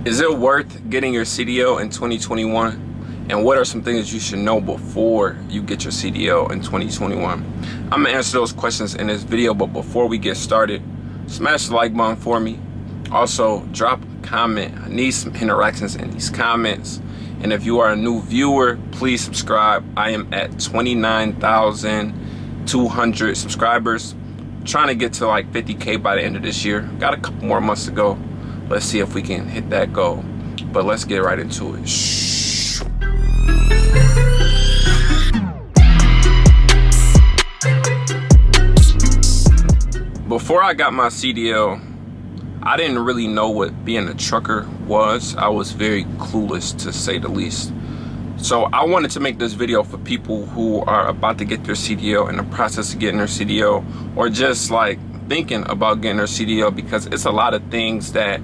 Is it worth getting your CDL in 2021? And what are some things you should know before you get your CDL in 2021? I'm gonna answer those questions in this video, but before we get started, smash the like button for me. Also, drop a comment. I need some interactions in these comments. And if you are a new viewer, please subscribe. I am at 29,200 subscribers. Trying to get to like 50K by the end of this year. Got a couple more months to go. Let's see if we can hit that goal. But let's get right into it. Before I got my CDL, I didn't really know what being a trucker was. I was very clueless, to say the least. So I wanted to make this video for people who are about to get their CDL, in the process of getting their CDL, or just like thinking about getting their CDL, because it's a lot of things that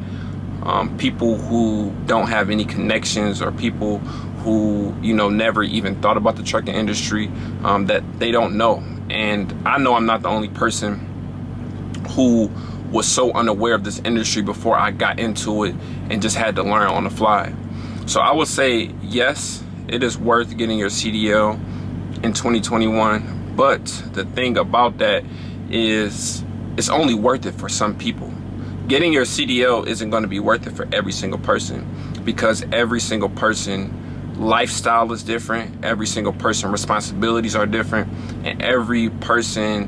people who don't have any connections, or people who, you know, never even thought about the trucking industry, that they don't know. And I know I'm not the only person who was so unaware of this industry before I got into it and just had to learn on the fly. So I would say, yes, it is worth getting your CDL in 2021. But the thing about that is it's only worth it for some people. Getting your CDL isn't going to be worth it for every single person, because every single person lifestyle is different. Every single person responsibilities are different, and every person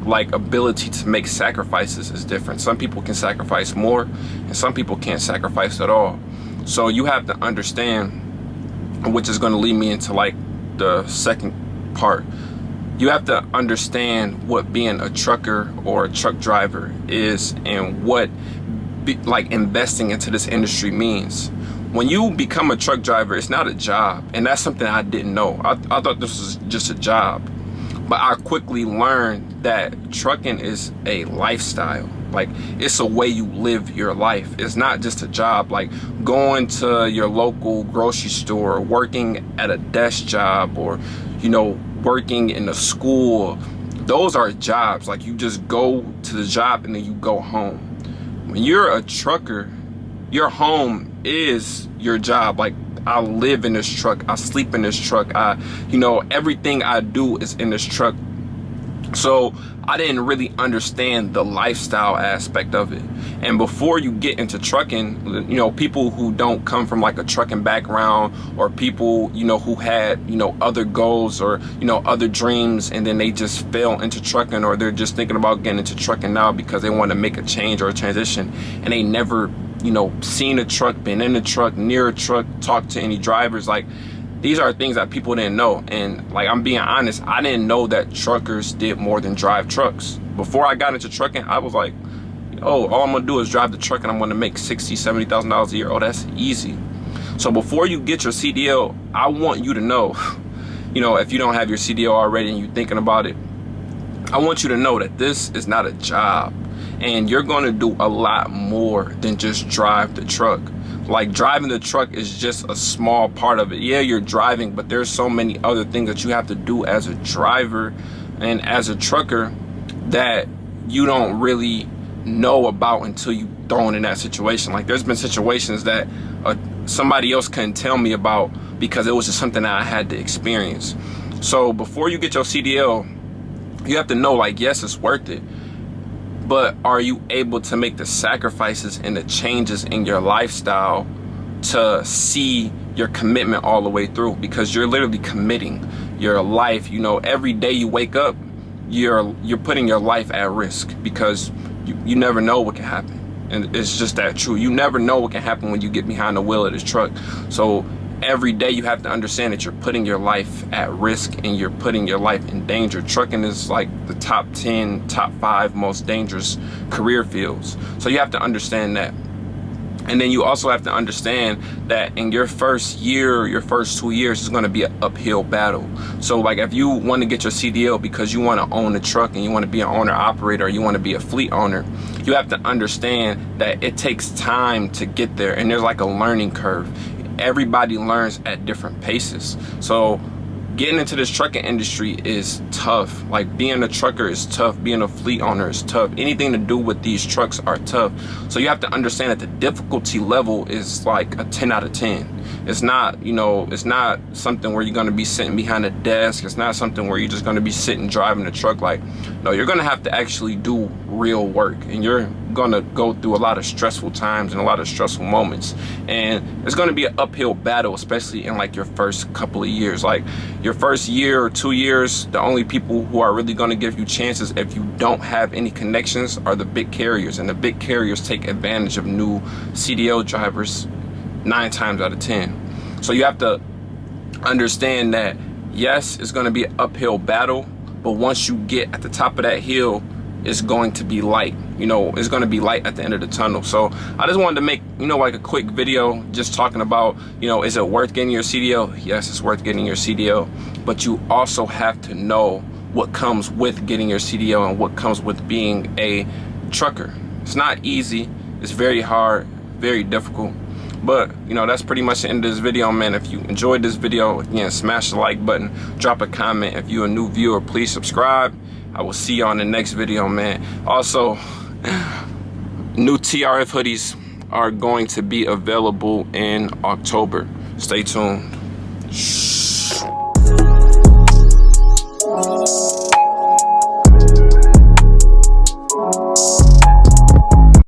like ability to make sacrifices is different. Some people can sacrifice more and some people can't sacrifice at all. So you have to understand, which is going to lead me into like the second part. You have to understand what being a trucker or a truck driver is, and what like investing into this industry means. When you become a truck driver, it's not a job, and that's something I didn't know. I thought this was just a job. But I quickly learned that trucking is a lifestyle. Like, it's a way you live your life. It's not just a job. Like going to your local grocery store, working at a desk job, or, you know, working in a school. Those are jobs. Like, you just go to the job and then you go home. When you're a trucker, your home is your job. Like, I live in this truck, I sleep in this truck, you know, everything I do is in this truck. So I didn't really understand the lifestyle aspect of it. And before you get into trucking, you know, people who don't come from like a trucking background, or people, you know, who had, you know, other goals, or, you know, other dreams, and then they just fell into trucking, or they're just thinking about getting into trucking now because they want to make a change or a transition, and they never, you know, seen a truck, been in a truck, near a truck, talked to any drivers. Like, these are things that people didn't know. And like, I'm being honest, I didn't know that truckers did more than drive trucks. Before I got into trucking, I was like, oh, all I'm gonna do is drive the truck and I'm gonna make $60,000, $70,000 a year. Oh, that's easy. So before you get your CDL, I want you to know, you know, if you don't have your CDL already and you're thinking about it, I want you to know that this is not a job. And you're gonna do a lot more than just drive the truck. Like, driving the truck is just a small part of it. Yeah, you're driving, but there's so many other things that you have to do as a driver and as a trucker that you don't really know about until you're thrown in that situation. Like, there's been situations that somebody else couldn't tell me about because it was just something that I had to experience. So before you get your CDL, you have to know, like, yes, it's worth it. But are you able to make the sacrifices and the changes in your lifestyle to see your commitment all the way through? Because you're literally committing your life. You know, every day you wake up, you're putting your life at risk, because you never know what can happen. And it's just that true. You never know what can happen when you get behind the wheel of this truck. So every day you have to understand that you're putting your life at risk, and you're putting your life in danger. Trucking is like the top 10, top 5 most dangerous career fields. So you have to understand that. And then you also have to understand that in your first year, your first 2 years, is going to be an uphill battle. So like, if you want to get your CDL because you want to own a truck and you want to be an owner operator, or you want to be a fleet owner, you have to understand that it takes time to get there, and there's like a learning curve. Everybody learns at different paces. So getting into this trucking industry is tough. Like, being a trucker is tough. Being a fleet owner is tough. Anything to do with these trucks are tough. So you have to understand that the difficulty level is like a 10 out of 10. It's not, you know, it's not something where you're going to be sitting behind a desk. It's not something where you're just going to be sitting driving the truck. Like, no, you're going to have to actually do real work, and you're going to go through a lot of stressful times and a lot of stressful moments, and it's going to be an uphill battle, especially in like your first couple of years. Like, your first year or 2 years, the only people who are really going to give you chances if you don't have any connections are the big carriers, and the big carriers take advantage of new CDL drivers 9 times out of 10. So you have to understand that, yes, it's going to be an uphill battle, but once you get at the top of that hill, it's going to be light. You know, it's going to be light at the end of the tunnel. So I just wanted to make, you know, like a quick video just talking about, you know, is it worth getting your CDL? Yes, it's worth getting your CDL, but you also have to know what comes with getting your CDL and what comes with being a trucker. It's not easy. It's very hard, very difficult. But, you know, that's pretty much the end of this video, man. If you enjoyed this video, again, smash the like button, drop a comment. If you're a new viewer, please subscribe. I will see you on the next video, man. Also, new TRF hoodies are going to be available in October. Stay tuned.